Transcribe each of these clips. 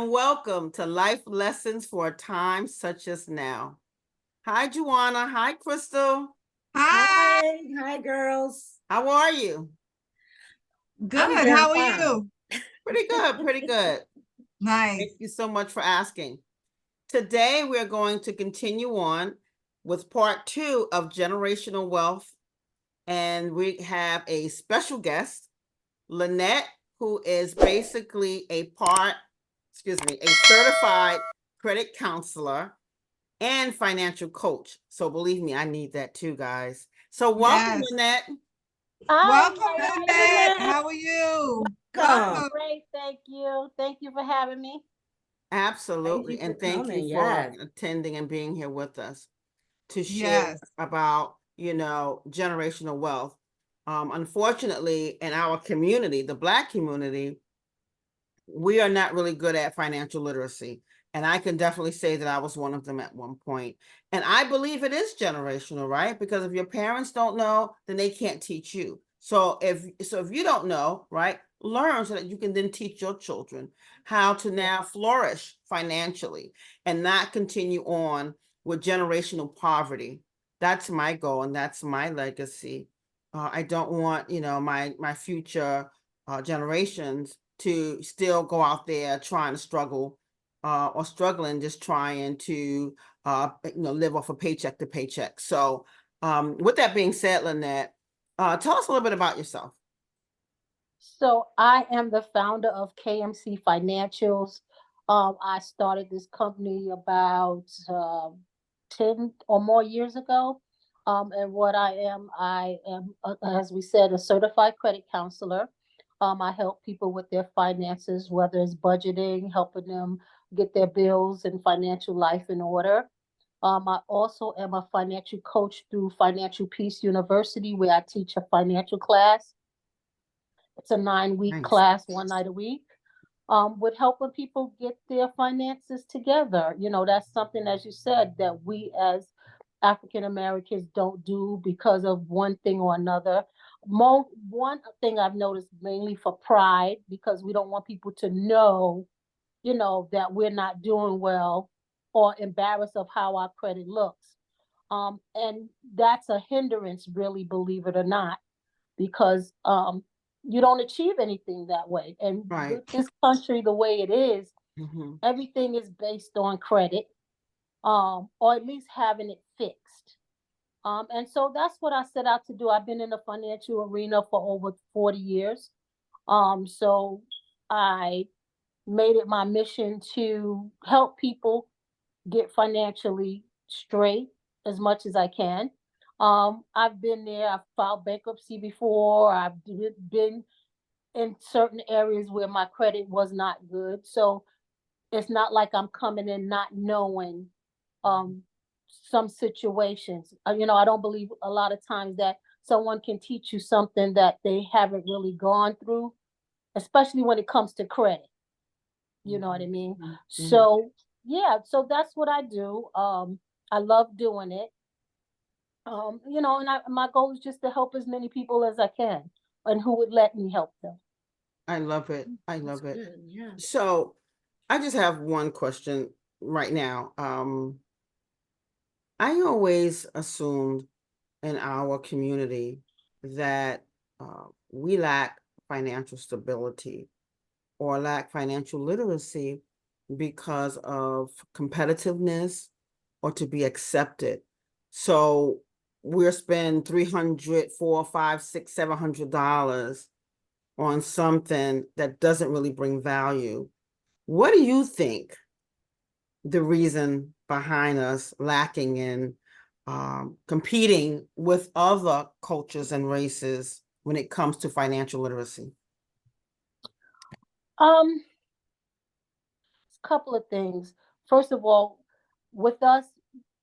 and welcome to Life Lessons for a Time Such as Now. Hi, Juana. Hi, Crystal. Hi. Hi, girls. How are you? I'm Good. doing How are fine. you? Pretty good, pretty good. Thank Nice. you so much for asking. Today, we're going to continue on with part 2 of generational wealth. And we have a special guest, Lynette, who is basically a certified credit counselor and financial coach. So believe me, I need that too, guys. So welcome, Yes. Lynette. Hi, Welcome, how are you, Lynette. Lynette? How are you? Come. Welcome. Great, thank you. Thank you for having me. Thank you Absolutely. for And thank you coming. for Yes. attending and being here with us to share Yes. about, generational wealth. Unfortunately, in our community, the Black community, we are not really good at financial literacy. And I can definitely say that I was one of them at one point. And I believe it is generational, right? Because if your parents don't know, then they can't teach you. So if you don't know, right, learn so that you can then teach your children how to now flourish financially and not continue on with generational poverty. That's my goal and that's my legacy. I don't want, my future generations to still go out there trying to struggle or struggling just trying to live off a paycheck to paycheck. So with that being said, Lynette, tell us a little bit about yourself. So I am the founder of KMC Financials. I started this company about 10 or more years ago. And what I am, as we said, a certified credit counselor. I help people with their finances, whether it's budgeting, helping them get their bills and financial life in order. I also am a financial coach through Financial Peace University, where I teach a financial class. It's a 9-week Nice. class, one night a week, with helping people get their finances together. That's something, as you said, that we as African Americans don't do because of one thing or another. One thing I've noticed mainly for pride, because we don't want people to know, that we're not doing well or embarrassed of how our credit looks. And that's a hindrance, really, believe it or not, because you don't achieve anything that way. And Right. with this country, the way it is, Mm-hmm. everything is based on credit, or at least having it fixed. And so that's what I set out to do. I've been in the financial arena for over 40 years. So I made it my mission to help people get financially straight as much as I can. I've been there. I've filed bankruptcy before. Been in certain areas where my credit was not good. So it's not like I'm coming in not knowing um, some situations. I don't believe a lot of times that someone can teach you something that they haven't really gone through, especially when it comes to credit. You know what I mean? Mm-hmm. So yeah, so that's what I do. I love doing it. And my goal is just to help as many people as I can, and who would let me help them. I love it. I That's love it. good. Yeah. So I just have one question right now. I always assumed in our community that we lack financial stability or lack financial literacy because of competitiveness or to be accepted. So we're spending 300, 4, 5, 6, $700 on something that doesn't really bring value. What do you think the reason behind us lacking in competing with other cultures and races when it comes to financial literacy? Um, a couple of things. First of all, with us,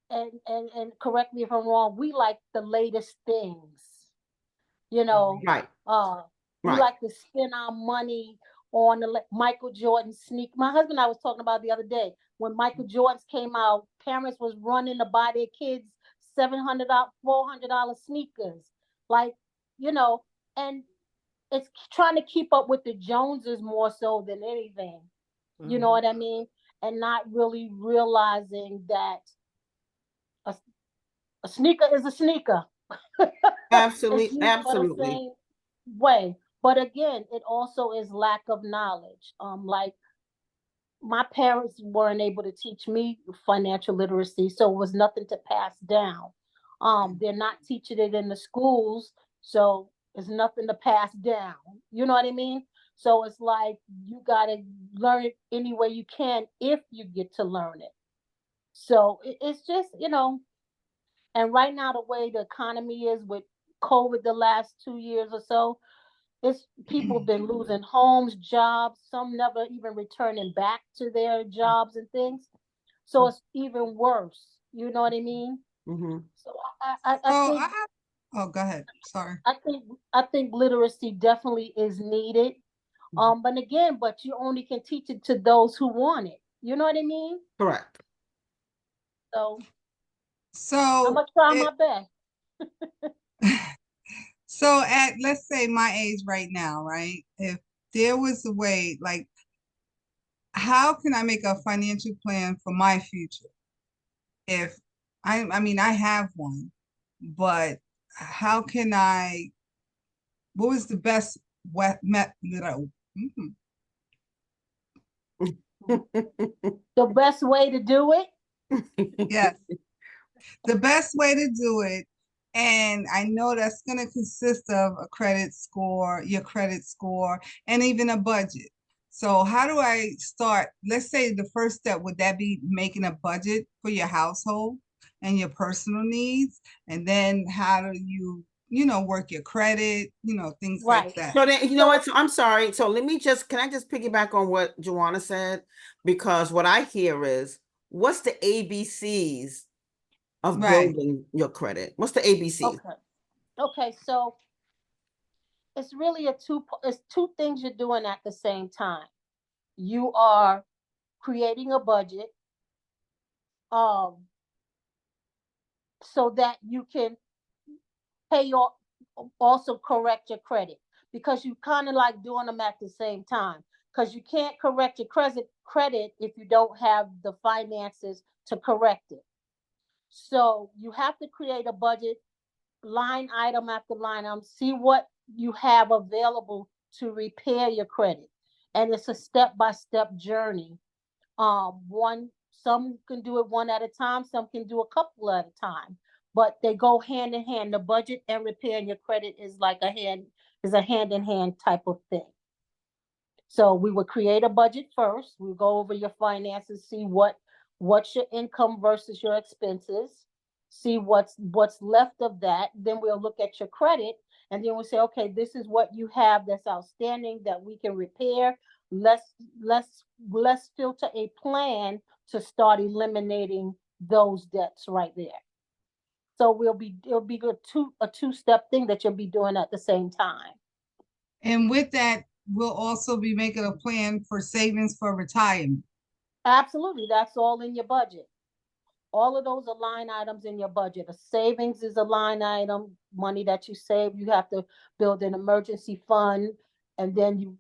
and correct me if I'm wrong, we like the latest things. You know, Right, uh, we right. like to spend our money on the Michael Jordan sneak. My husband and I was talking about the other day when Michael Jordans came out. Parents was running to buy their kids $700, $400 sneakers, like you know, and it's trying to keep up with the Joneses more so than anything. You know what I mean? And not really realizing that a, a sneaker is a sneaker. It's Absolutely, used for the absolutely. same way. But again, it also is lack of knowledge. Like my parents weren't able to teach me financial literacy, so it was nothing to pass down. They're not teaching it in the schools, so it's nothing to pass down. You know what I mean? So it's like you gotta learn it any way you can if you get to learn it. So it's just, and right now the way the economy is with COVID the last 2 years or so, it's people been losing homes, jobs, some never even returning back to their jobs and things. So it's even worse. You know what I mean? Hmm. So I So think oh, go ahead. Sorry. I think I think literacy definitely is needed. But again, but you only can teach it to those who want it. You know what I mean? Correct. So I'm So gonna try it my best. so at, let's say, my age right now, right? If there was a way, like, how can I make a financial plan for my future? If I mean, I have one, but how can I, what was the best method? The best way to do it. Yes, the best way to do it. And I know that's going to consist of a credit score, your credit score, and even a budget. So how do I start? Let's say the first step, would that be making a budget for your household and your personal needs? And then how do you, work your credit, things like Right. that. So then, you know So what? So I'm sorry. So can I just piggyback on what Joanna said? Because what I hear is, what's the ABCs of Right. building your credit? What's the ABC? okay. Okay, so it's really it's two things you're doing at the same time. You are creating a budget um so that you can pay your also correct your credit, because you kind of like doing them at the same time, because you can't correct your credit if you don't have the finances to correct it. So you have to create a budget, line item after line item, see what you have available to repair your credit. And it's a step-by-step journey. One Some can do it one at a time, some can do a couple at a time, but they go hand in hand. The budget and repairing your credit is a hand in hand type of thing. So we would create a budget first. We go over your finances, see what's your income versus your expenses, see what's left of that. Then we'll look at your credit, and then we'll say, okay, this is what you have that's outstanding that we can repair. Let's filter a plan to start eliminating those debts right there. So it'll be a two-step thing that you'll be doing at the same time. And with that, we'll also be making a plan for savings for retirement. Absolutely, that's all in your budget. All of those are line items in your budget. A savings is a line item, money that you save. You have to build an emergency fund, and then you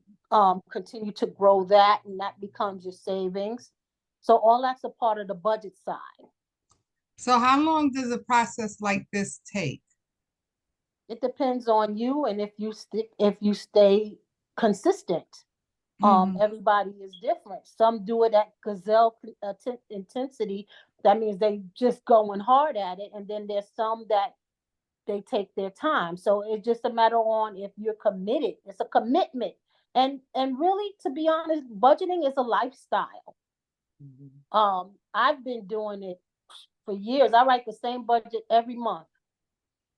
continue to grow that, and that becomes your savings. So all that's a part of the budget side. So how long does a process like this take? It depends on you, and if you stay consistent. Mhm. Everybody is different. Some do it at gazelle intensity. That means they just going hard at it, and then there's some that they take their time. So it's just a matter on if you're committed. It's a commitment, and really, to be honest, budgeting is a lifestyle. I've been doing it for years. I write the same budget every month.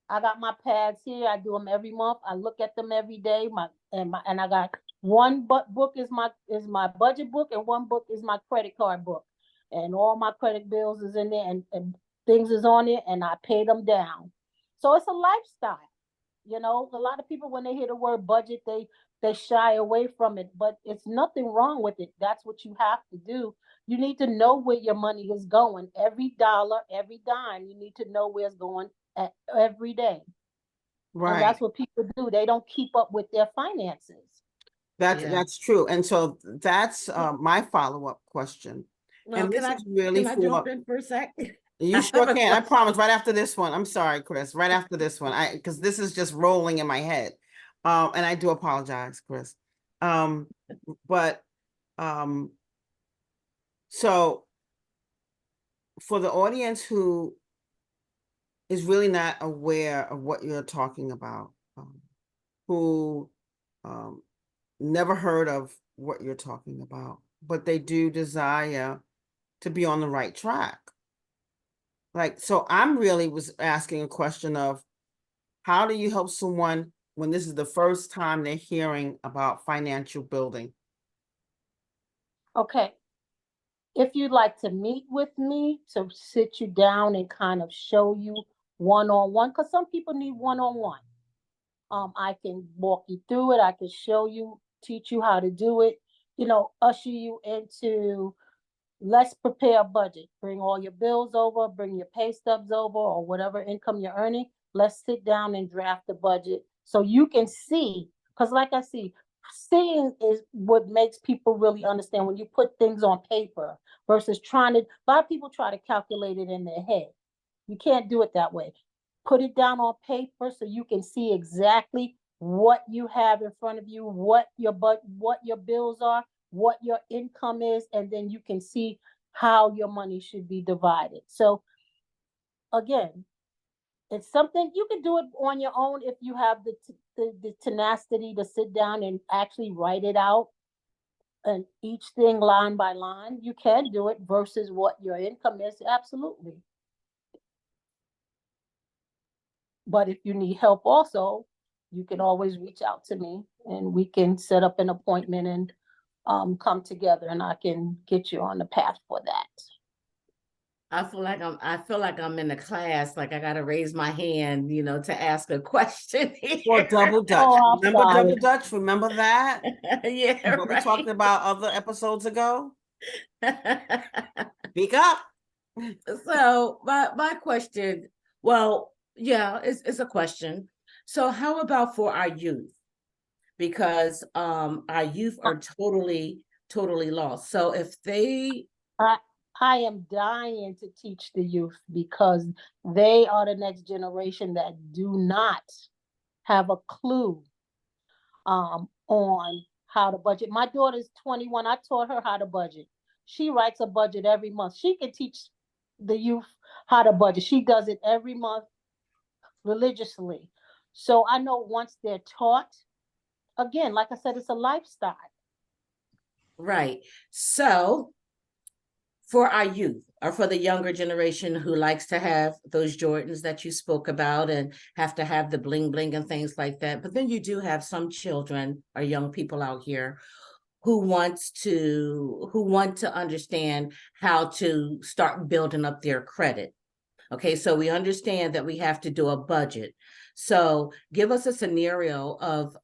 I got my pads here. I do them every month. I look at them every day. And I got one book is my budget book, and one book is my credit card book, and all my credit bills is in there, and things is on it, and I pay them down. So it's a lifestyle. A lot of people, when they hear the word budget, they shy away from it, but it's nothing wrong with it. That's what you have to do. You need to know where your money is going. Every dollar, every dime, you need to know where it's going every day. And Right. that's what people do. They don't keep up with their finances. Yeah. That's true. And so that's my follow-up question. No, And this is really can I jump for, in for a sec? you I sure have a can. I question. promise, right after this one. I'm sorry, Chris, right after this one. Because this is just rolling in my head. And I do apologize, Chris. But so for the audience who is really not aware of what you're talking about, who never heard of what you're talking about, but they do desire to be on the right track. Like, so I'm really was asking a question of how do you help someone when this is the first time they're hearing about financial building? Okay. If you'd like to meet with me to sit you down and kind of show you one-on-one, because some people need one-on-one. I can walk you through it. I can show you, teach you how to do it, usher you into, let's prepare a budget. Bring all your bills over, bring your pay stubs over, or whatever income you're earning. Let's sit down and draft the budget so you can see. Because like I see, seeing is what makes people really understand when you put things on paper versus a lot of people try to calculate it in their head. You can't do it that way. Put it down on paper so you can see exactly what you have in front of you, what your bills are, what your income is, and then you can see how your money should be divided. So again, it's something you can do it on your own if you have the tenacity to sit down and actually write it out and each thing line by line. You can do it versus what your income is. Absolutely. But if you need help also, you can always reach out to me and we can set up an appointment and come together and I can get you on the path for that. I feel like I'm in a class, like I gotta raise my hand, to ask a question Or here. double Dutch. Oh, I'm Remember sorry. double Dutch? Remember that? Yeah, What we talked right. about other episodes ago? Speak up. So my question, well, yeah, it's a question. So how about for our youth? Because our youth are totally lost. So if they I am dying to teach the youth because they are the next generation that do not have a clue on how to budget. My daughter's 21. I taught her how to budget. She writes a budget every month. She can teach the youth how to budget. She does it every month religiously. So I know once they're taught, again, like I said, it's a lifestyle. right. So for our youth or for the younger generation who likes to have those Jordans that you spoke about and have to have the bling bling and things like that. But then you do have some children or young people out here who want to understand how to start building up their credit. Okay, so we understand that we have to do a budget. So give us a scenario of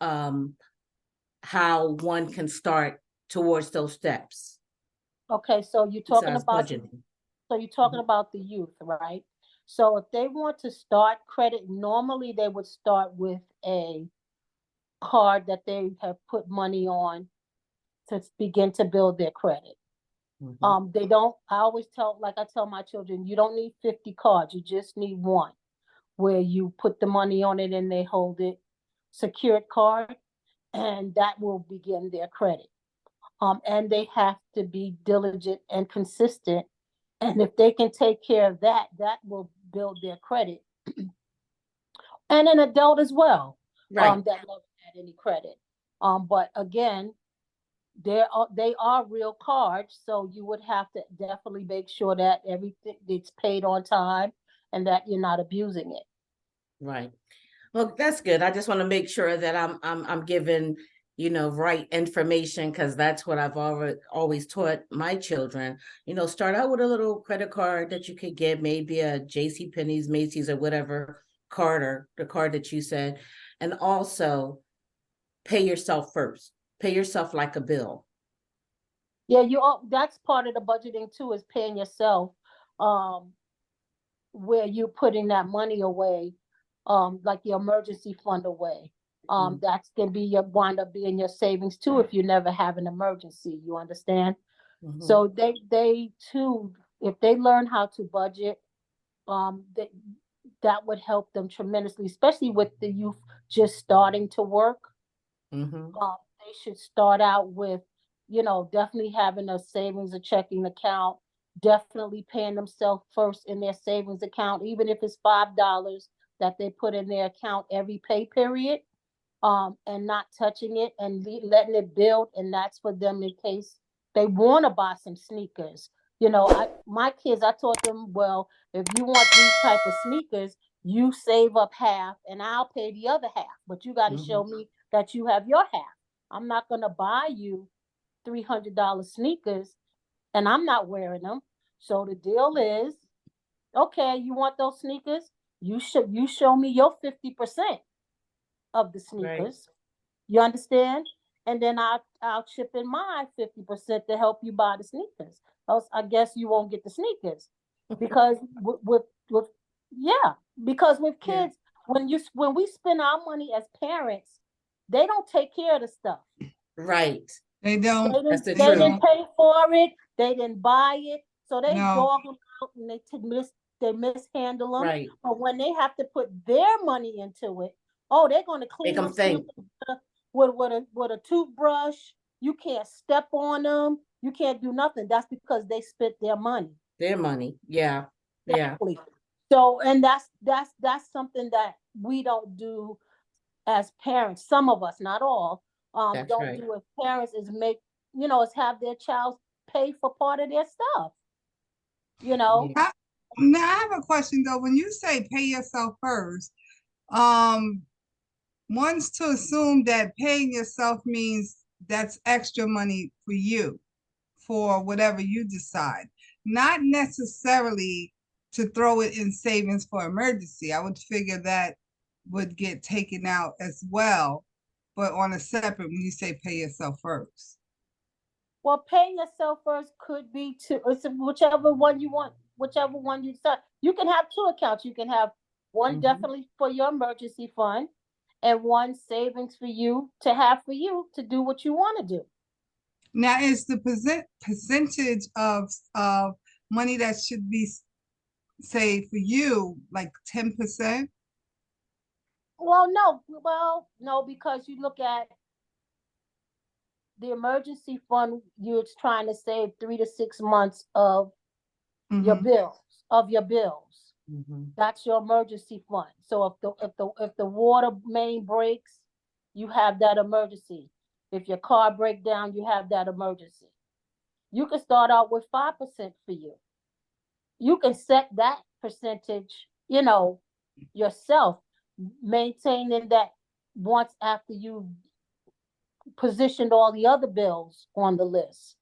how one can start towards those steps. Okay, so you're talking Besides about budgeting. the youth, right? So if they want to start credit, normally they would start with a card that they have put money on to begin to build their credit. They don't, I always I tell my children, you don't need 50 cards, you just need one where you put the money on it and they hold it, secured card, and that will begin their credit. And they have to be diligent and consistent. And if they can take care of that, that will build their credit. And an adult as well, Right. that never had any credit. But again, they are real cards, so you would have to definitely make sure that everything it's paid on time and that you're not abusing it. Right. Well, that's good. I just want to make sure that I'm giving, right information because that's what I've always taught my children. Start out with a little credit card that you could get, maybe a J.C. Penney's, Macy's, or whatever card or the card that you said, and also pay yourself first. Pay yourself like a bill. Yeah, that's part of the budgeting too, is paying yourself, where you're putting that money away, like your emergency fund away. That's gonna be your wind up being your savings too if you never have an emergency. You understand? Mhm. So they too, if they learn how to budget, that would help them tremendously, especially with the youth just starting to work. Mhm. They should start out with, definitely having a savings, a checking account, definitely paying themselves first in their savings account, even if it's $5 that they put in their account every pay period, and not touching it and letting it build. And that's for them in case they want to buy some sneakers. My kids, I taught them, well, if you want these type of sneakers, you save up half and I'll pay the other half. But you got to show me that you have your half. I'm not going to buy you $300 sneakers and I'm not wearing them. So the deal is, okay, you want those sneakers? You show me your 50% of the Right. sneakers. You understand? And then I'll chip in my 50% to help you buy the sneakers. Else, I guess you won't get the sneakers because with yeah, because with Yeah. kids, when we spend our money as parents, they don't take care of the stuff. Right. They They don't. That's didn't the They they truth. didn't don't. pay for it. They didn't buy it, so they No. dog them out and they mishandle them. Right. But when they have to put their money into it, oh, they're going to Make clean them them think. with a toothbrush. You can't step on them. You can't do nothing. That's because they spent their money. Their money. Yeah. Yeah. Exactly. So, and that's something that we don't do as parents. Some of us, not all, That's don't right. do as parents is is have their child pay for part of their stuff. Yeah. Now I have a question though. When you say pay yourself first, um, one's to assume that paying yourself means that's extra money for you for whatever you decide, not necessarily to throw it in savings for emergency. I would figure that would get taken out as well, but on a separate when you say pay yourself first. Well, paying yourself first could be it's whichever one you want, whichever one you decide. You can have two accounts. You can have one definitely for your emergency fund and one savings for you to have for you to do what you want to do. Now, is the percentage of money that should be say for you like 10%? Well, no, because you look at the emergency fund, you're trying to save 3 to 6 months of your Mm-hmm. bills. Mhm. That's your emergency fund. So if the water main breaks, you have that emergency. If your car break down, you have that emergency. You can start out with 5% for you. You can set that percentage, yourself, maintaining that once after you positioned all the other bills on the list.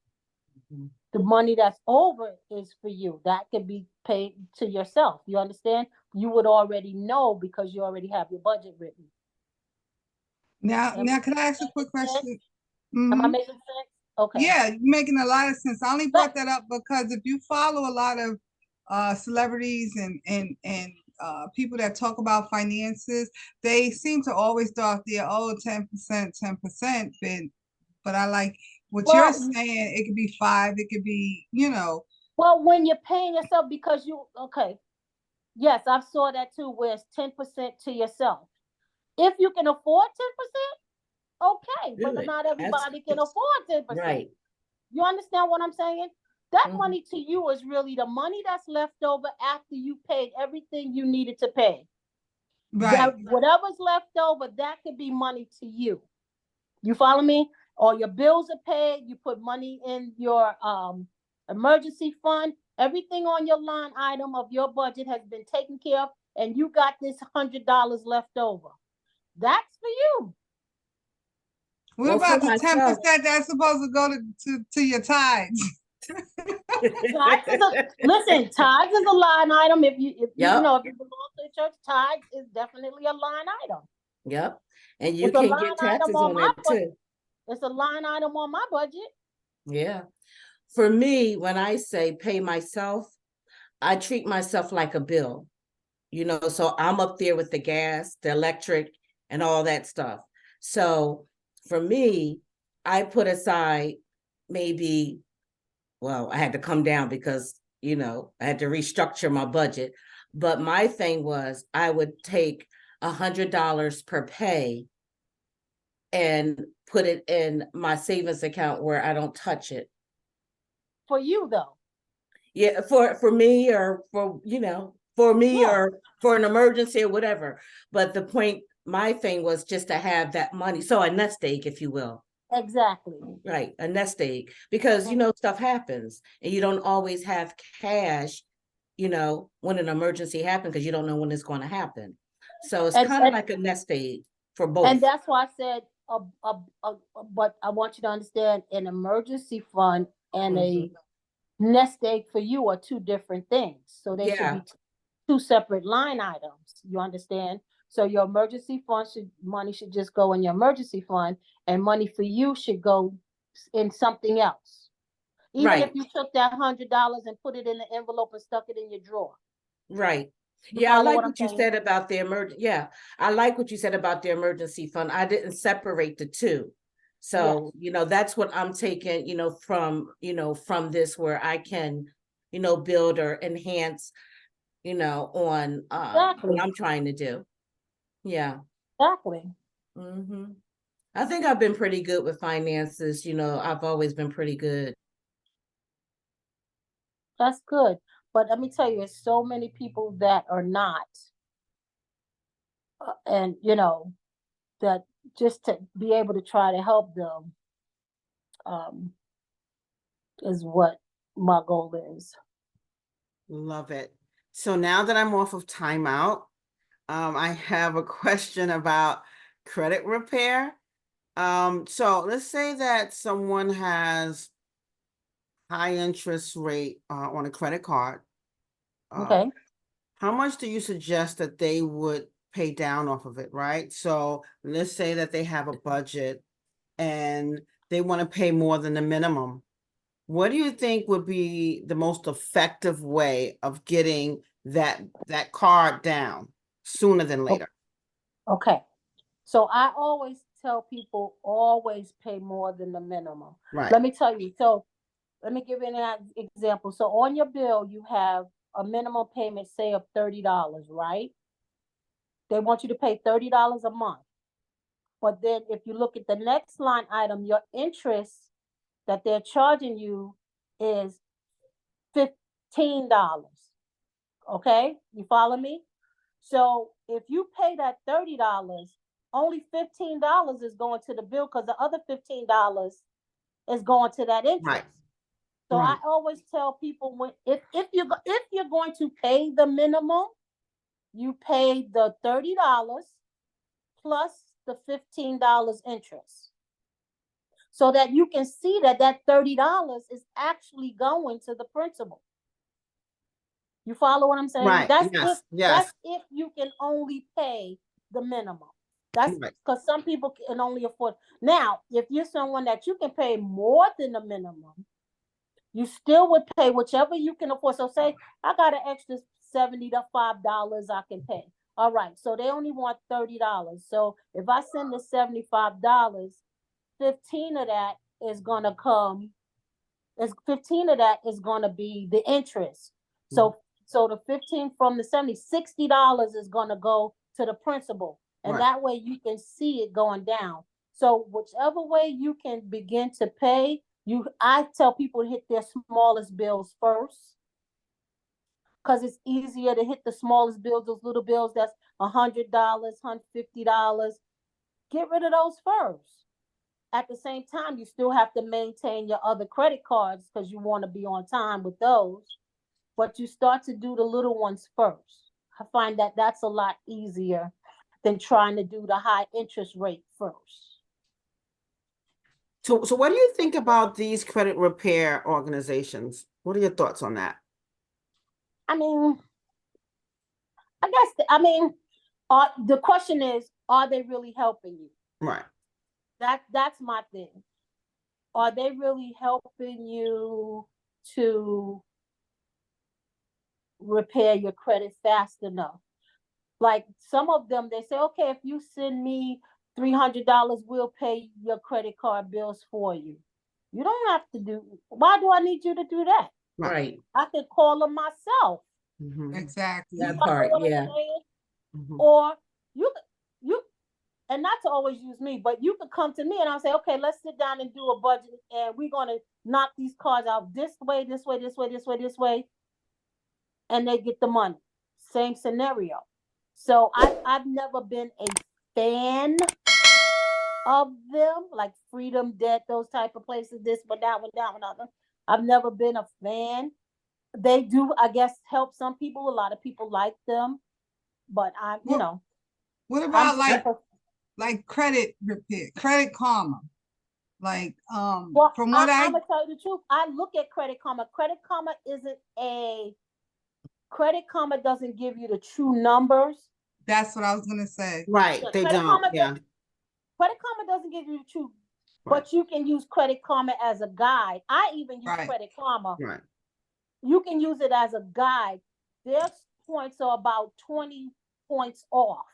Mhm. The money that's over is for you. That can be paid to yourself. You understand? You would already know because you already have your budget written. Now, can I ask a Making quick sense? question? Am I Mm-hmm. making sense? Okay. Yeah, you're making a lot of sense. I only But brought that up because if you follow a lot of celebrities and people that talk about finances, they seem to always throw out there, oh, 10%, 10%. But I like what you're well, saying. It could be 5, it could be, you know. well, when you're paying yourself because okay. Yes, I saw that too, where it's 10% to yourself. If you can afford 10%, okay, but Good. not That's everybody can afford 10%. right. You understand what I'm saying? That Mhm. money to you is really the money that's left over after you paid everything you needed to pay. Right. That whatever's left over, that could be money to you. You follow me? All your bills are paid. You put money in your emergency fund. Everything on your line item of your budget has been taken care of, and you got this $100 left over. That's for you. What Well, for about the myself, 10% that's supposed to go to your tithes? Listen. Tithes is a line item. Yep. If you belong to the church, tithes is definitely a line item. Yep. And you It's a can line get item taxes on on my it budget. too. It's a line item on my budget. Yeah. For me, when I say pay myself, I treat myself like a bill, so I'm up there with the gas, the electric, and all that stuff. So for me, I put aside maybe, well, I had to come down because, I had to restructure my budget. But my thing was I would take $100 per pay and put it in my savings account where I don't touch it. For you though. Yeah, for me, or for me, Yeah. or for an emergency or whatever. But my thing was just to have that money. So a nest egg, if you will. Exactly. Right, a nest egg, because stuff happens and you don't always have cash, when an emergency happens, because you don't know when it's going to happen. So it's And, kind of like a nest egg for and both. that's why I said, but I want you to understand an emergency fund and a nest egg for you are two different things. So they should Yeah, be two separate line items. You understand? So your emergency fund money should just go in your emergency fund, and money for you should go in something else. Even if right, you took that $100 and put it in the envelope and stuck it in your drawer. right. You Yeah, I follow like what I'm what you saying? said about the I like what you said about the emergency fund. I didn't separate the two. So, that's what I'm taking, from this, where I can, build or enhance, on Exactly. what I'm trying to do. Yeah. Exactly. I think I've been pretty good with finances. I've always been pretty good. That's good. But let me tell you, there's so many people that are not. And, that just to be able to try to help them um, is what my goal is. Love it. So now that I'm off of timeout, I have a question about credit repair. So let's say that someone has high interest rate on a credit card. Okay. How much do you suggest that they would pay down off of it, right? So let's say that they have a budget and they want to pay more than the minimum. What do you think would be the most effective way of getting that card down sooner than later? Okay. So I always tell people always pay more than the minimum. Right. Let me tell you. So let me give you an example. So on your bill, you have a minimum payment, say, of $30, right? They want you to pay $30 a month. But then if you look at the next line item, your interest that they're charging you is $15. Okay? You follow me? So if you pay that $30, only $15 is going to the bill, because the other $15 is going to that interest. Right. So I Right. always tell people, if you're going to pay the minimum, you pay the $30 plus the $15 interest, so that you can see that $30 is actually going to the principal. You follow what I'm saying? Right. That's Yes. if you can only pay the minimum. That's Right. because some people can only afford. Now, if you're someone that you can pay more than the minimum, you still would pay whichever you can afford. So say I got an extra $75 I can pay. All right. So they only want $30. So if I send the $75, 15 of that is gonna come. 15 of that is gonna be the interest. So the 15 from the 70, $60 is gonna go to the principal. And Right. that way you can see it going down. So whichever way you can begin to pay, I tell people to hit their smallest bills first, because it's easier to hit the smallest bills, those little bills that's $100, $150. Get rid of those first. At the same time, you still have to maintain your other credit cards because you want to be on time with those. But you start to do the little ones first. I find that that's a lot easier than trying to do the high interest rate first. So what do you think about these credit repair organizations? What are your thoughts on that? I mean, the question is, are they really helping you? Right. That's my thing. Are they really helping you to repair your credit fast enough? Like some of them, they say, okay, if you send me $300 will pay your credit card bills for you. You don't have to do, why do I need you to do that? Right, I can call them myself. Mhm, Exactly. that You part, follow what I'm yeah. saying? mhm. Or you, and not to always use me, but you could come to me and I'll say, okay, let's sit down and do a budget and we're gonna knock these cards out this way, this way, this way, this way, this way, and they get the money. Same scenario. So I've never been a fan of them, like Freedom Debt, those type of places, this one, that one, other. I've never been a fan. They do, I guess, help some people. A lot of people like them, but What, what I'm about still, like credit repair, Credit Karma? Like, well, from what I'm gonna tell you the truth. I look at Credit Karma. Credit Karma doesn't give you the true numbers. that's what I was gonna say. Right, Yeah, they don't, yeah, Credit Karma doesn't give you the truth, right, but you can use Credit Karma as a guide. I even use Right. Credit Karma. right. You can use it as a guide. Their points are about 20 points off.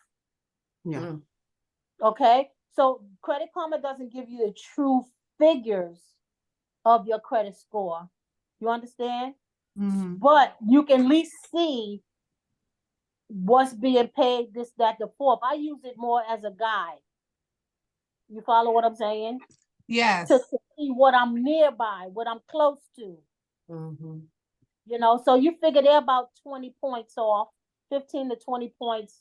Yeah. Mm. Okay. So Credit Karma doesn't give you the true figures of your credit score. You understand? Mhm. But you can at least see what's being paid, this, that, the fourth. I use it more as a guide. You follow what I'm saying? Yes. To see what I'm nearby, what I'm close to. Mhm. You know, so you figure they're about 20 points off, 15 to 20 points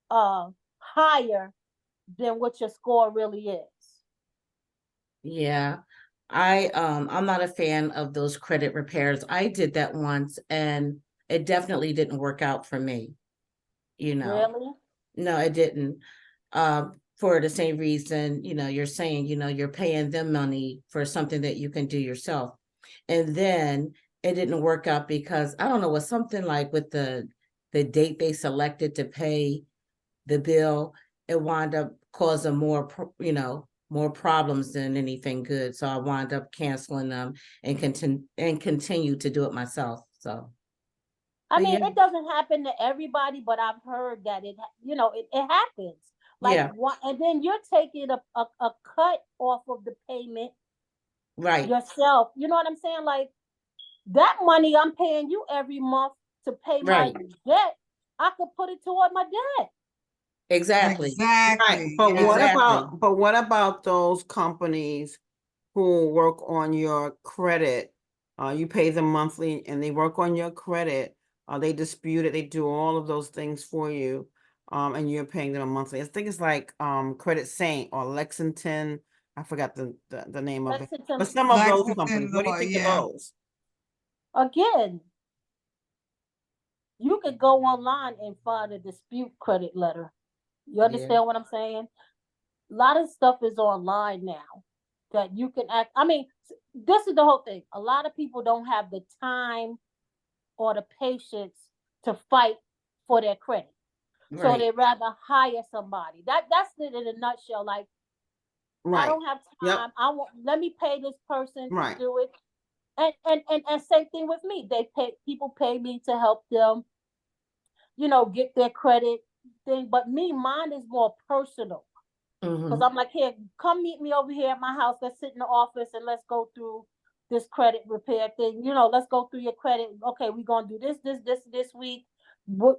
higher than what your score really is. Yeah. I'm not a fan of those credit repairs. I did that once and it definitely didn't work out for me. You know, Really? no, it didn't. For the same reason, you're saying, you're paying them money for something that you can do yourself. And then it didn't work out because I don't know, was something like with the date they selected to pay the bill, it wound up causing more problems than anything good. So I wound up canceling them and continue to do it myself. So, I but mean, yeah, it doesn't happen to everybody, but I've heard that it happens. Like yeah, what, and then you're taking a cut off of the payment right, yourself. You know what I'm saying? Like that money I'm paying you every month to pay my right, debt, I could put it toward my debt. exactly, Right, Exactly. but Yes. exactly, what about those companies who work on your credit? You pay them monthly and they work on your credit. They dispute it, they do all of those things for you. And you're paying them a monthly. I think it's like Credit Saint or Lexington. I forgot the name of it. But Lexington, some of those companies, Lexington what do you Law, think of yeah. those? again, you could go online and find a dispute credit letter. You yeah, understand what I'm saying? A lot of stuff is online now that you can act. I mean, this is the whole thing. A lot of people don't have the time or the patience to fight for their credit. So right, they rather hire somebody. That's it in a nutshell. Like, I Right. don't have Yep. time. Let me pay this person to Right. do it. And same thing with me. People pay me to help them, get their credit thing. But mine is more personal. Because hmm, I'm like, here, come meet me over here at my house. Let's sit in the office and let's go through this credit repair thing. Let's go through your credit. Okay, we're gonna do this week.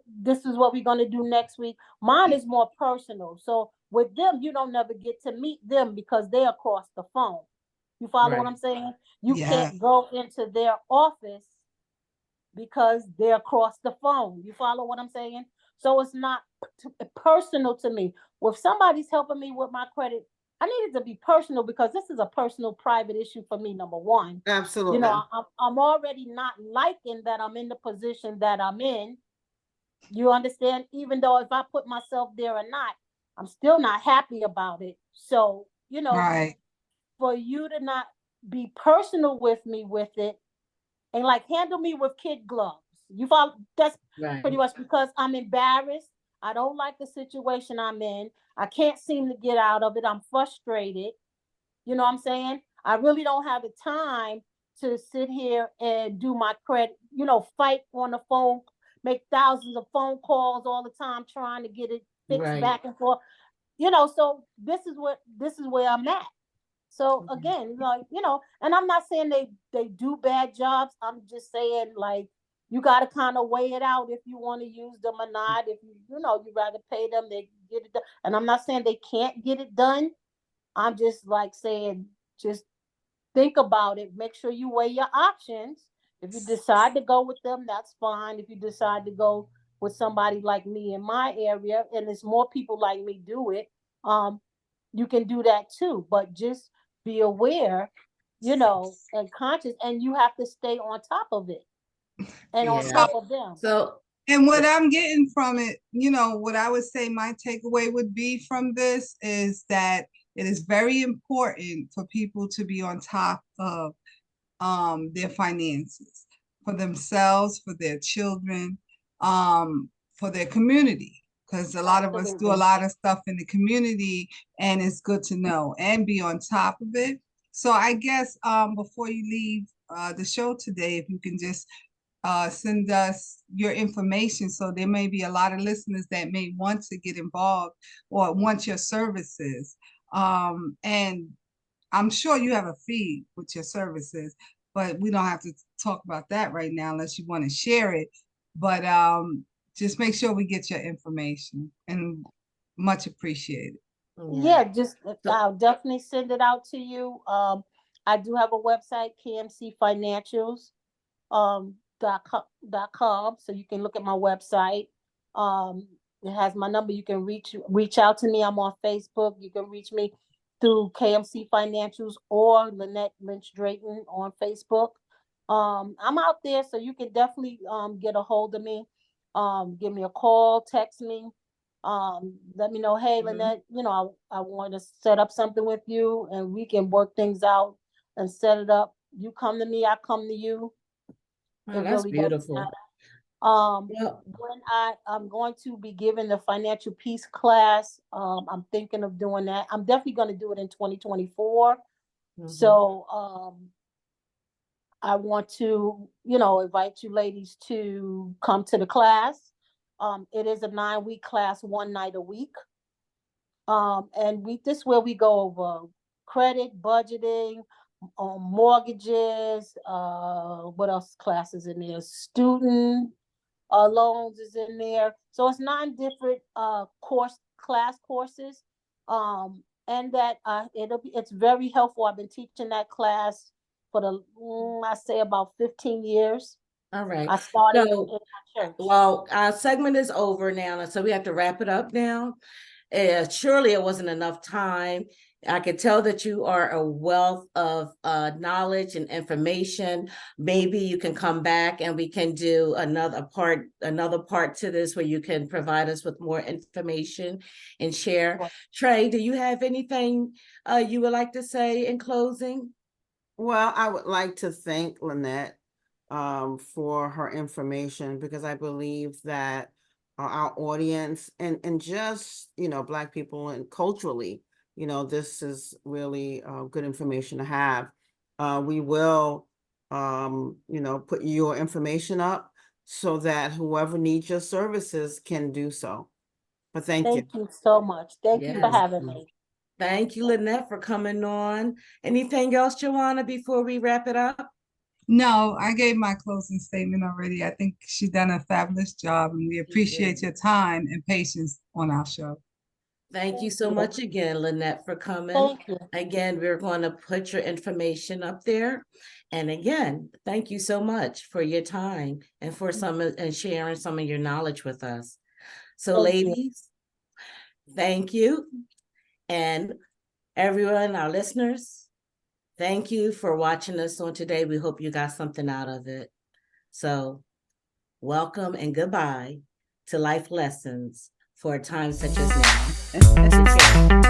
This is what we're gonna do next week. Mine is more personal. So with them, you don't never get to meet them because they're across the phone. You follow what right, I'm saying? You Yeah. can't go into their office because they're across the phone. You follow what I'm saying? So it's not personal to me. If somebody's helping me with my credit, I need it to be personal because this is a personal, private issue for me. Number one, Absolutely. I'm already not liking that I'm in the position that I'm in. You understand? Even though if I put myself there or not, I'm still not happy about it. So, Right. for you to not be personal with me with it, and like handle me with kid gloves. You follow? That's pretty right, much because I'm embarrassed. I don't like the situation I'm in. I can't seem to get out of it. I'm frustrated. You know what I'm saying? I really don't have the time to sit here and do my credit, fight on the phone, make thousands of phone calls all the time trying to get it fixed right, back and forth. so this is where I'm at. So again, and I'm not saying they do bad jobs. I'm just saying, like, you got to kind of weigh it out if you want to use them or not. If you rather pay them, they get it done. And I'm not saying they can't get it done. I'm just like saying, just think about it. Make sure you weigh your options. If you decide to go with them, that's fine. If you decide to go with somebody like me in my area, and it's more people like me do it, you can do that too. But just be aware, and conscious, and you have to stay on top of it and on Yeah. So, top of them. So, and what I'm getting from it, what I would say my takeaway would be from this is that it is very important for people to be on top of their finances for themselves, for their children, for their community. Because a lot of us do a Absolutely. lot of stuff in the community, and it's good to know and be on top of it. So I guess before you leave the show today, if you can just send us your information. So there may be a lot of listeners that may want to get involved or want your services. And I'm sure you have a fee with your services, but we don't have to talk about that right now unless you want to share it. But just make sure we get your information, and much appreciated. yeah. Yeah, just So, I'll definitely send it out to you. I do have a website, KMC Financials. .com, so you can look at my website. It has my number. You can reach out to me. I'm on Facebook. You can reach me through KMC Financials or Lynette Lynch Drayton on Facebook. I'm out there, so you can definitely get a hold of me. Give me a call, text me. Let me know, hey, Lynette, I want to set up something with you, and we can work things out and set it up. You come to me, I come to you. oh, It that's really doesn't beautiful. matter. Well, When I'm going to be giving the financial peace class, I'm thinking of doing that. I'm definitely going to do it in 2024. So, I want to, invite you ladies to come to the class. It is a 9-week class, one night a week. And this where we go over credit, budgeting, mortgages, what else classes in there? Student loans is in there. So it's 9 different class courses. And that it's very helpful. I've been teaching that class for I say about 15 years. all right. I started So, in my church. well, our segment is over now, so we have to wrap it up now. Surely it wasn't enough time. I could tell that you are a wealth of knowledge and information. Maybe you can come back and we can do another part to this where you can provide us with more information and share. Sure. Trey, do you have anything you would like to say in closing? Well, I would like to thank Lynette for her information, because I believe that our audience and just, Black people and culturally, this is really good information to have. We will, put your information up so that whoever needs your services can do so. But thank you. Thank you so much. Thank you for Yes. having me. Thank you, Lynette, for coming on. Anything else, Joanna, before we wrap it up? No, I gave my closing statement already. I think she done a fabulous job, and we appreciate your time and patience on our show. Thank you so you. much again, Lynette, for coming. Thank you. Again, we're going to put your information up there. And again, thank you so much for your time and for sharing some of your knowledge with us. So, Thank you. ladies, thank you. And everyone, our listeners, thank you for watching us on today. We hope you got something out of it. So, welcome and goodbye to Life Lessons for a time such as now. Take care.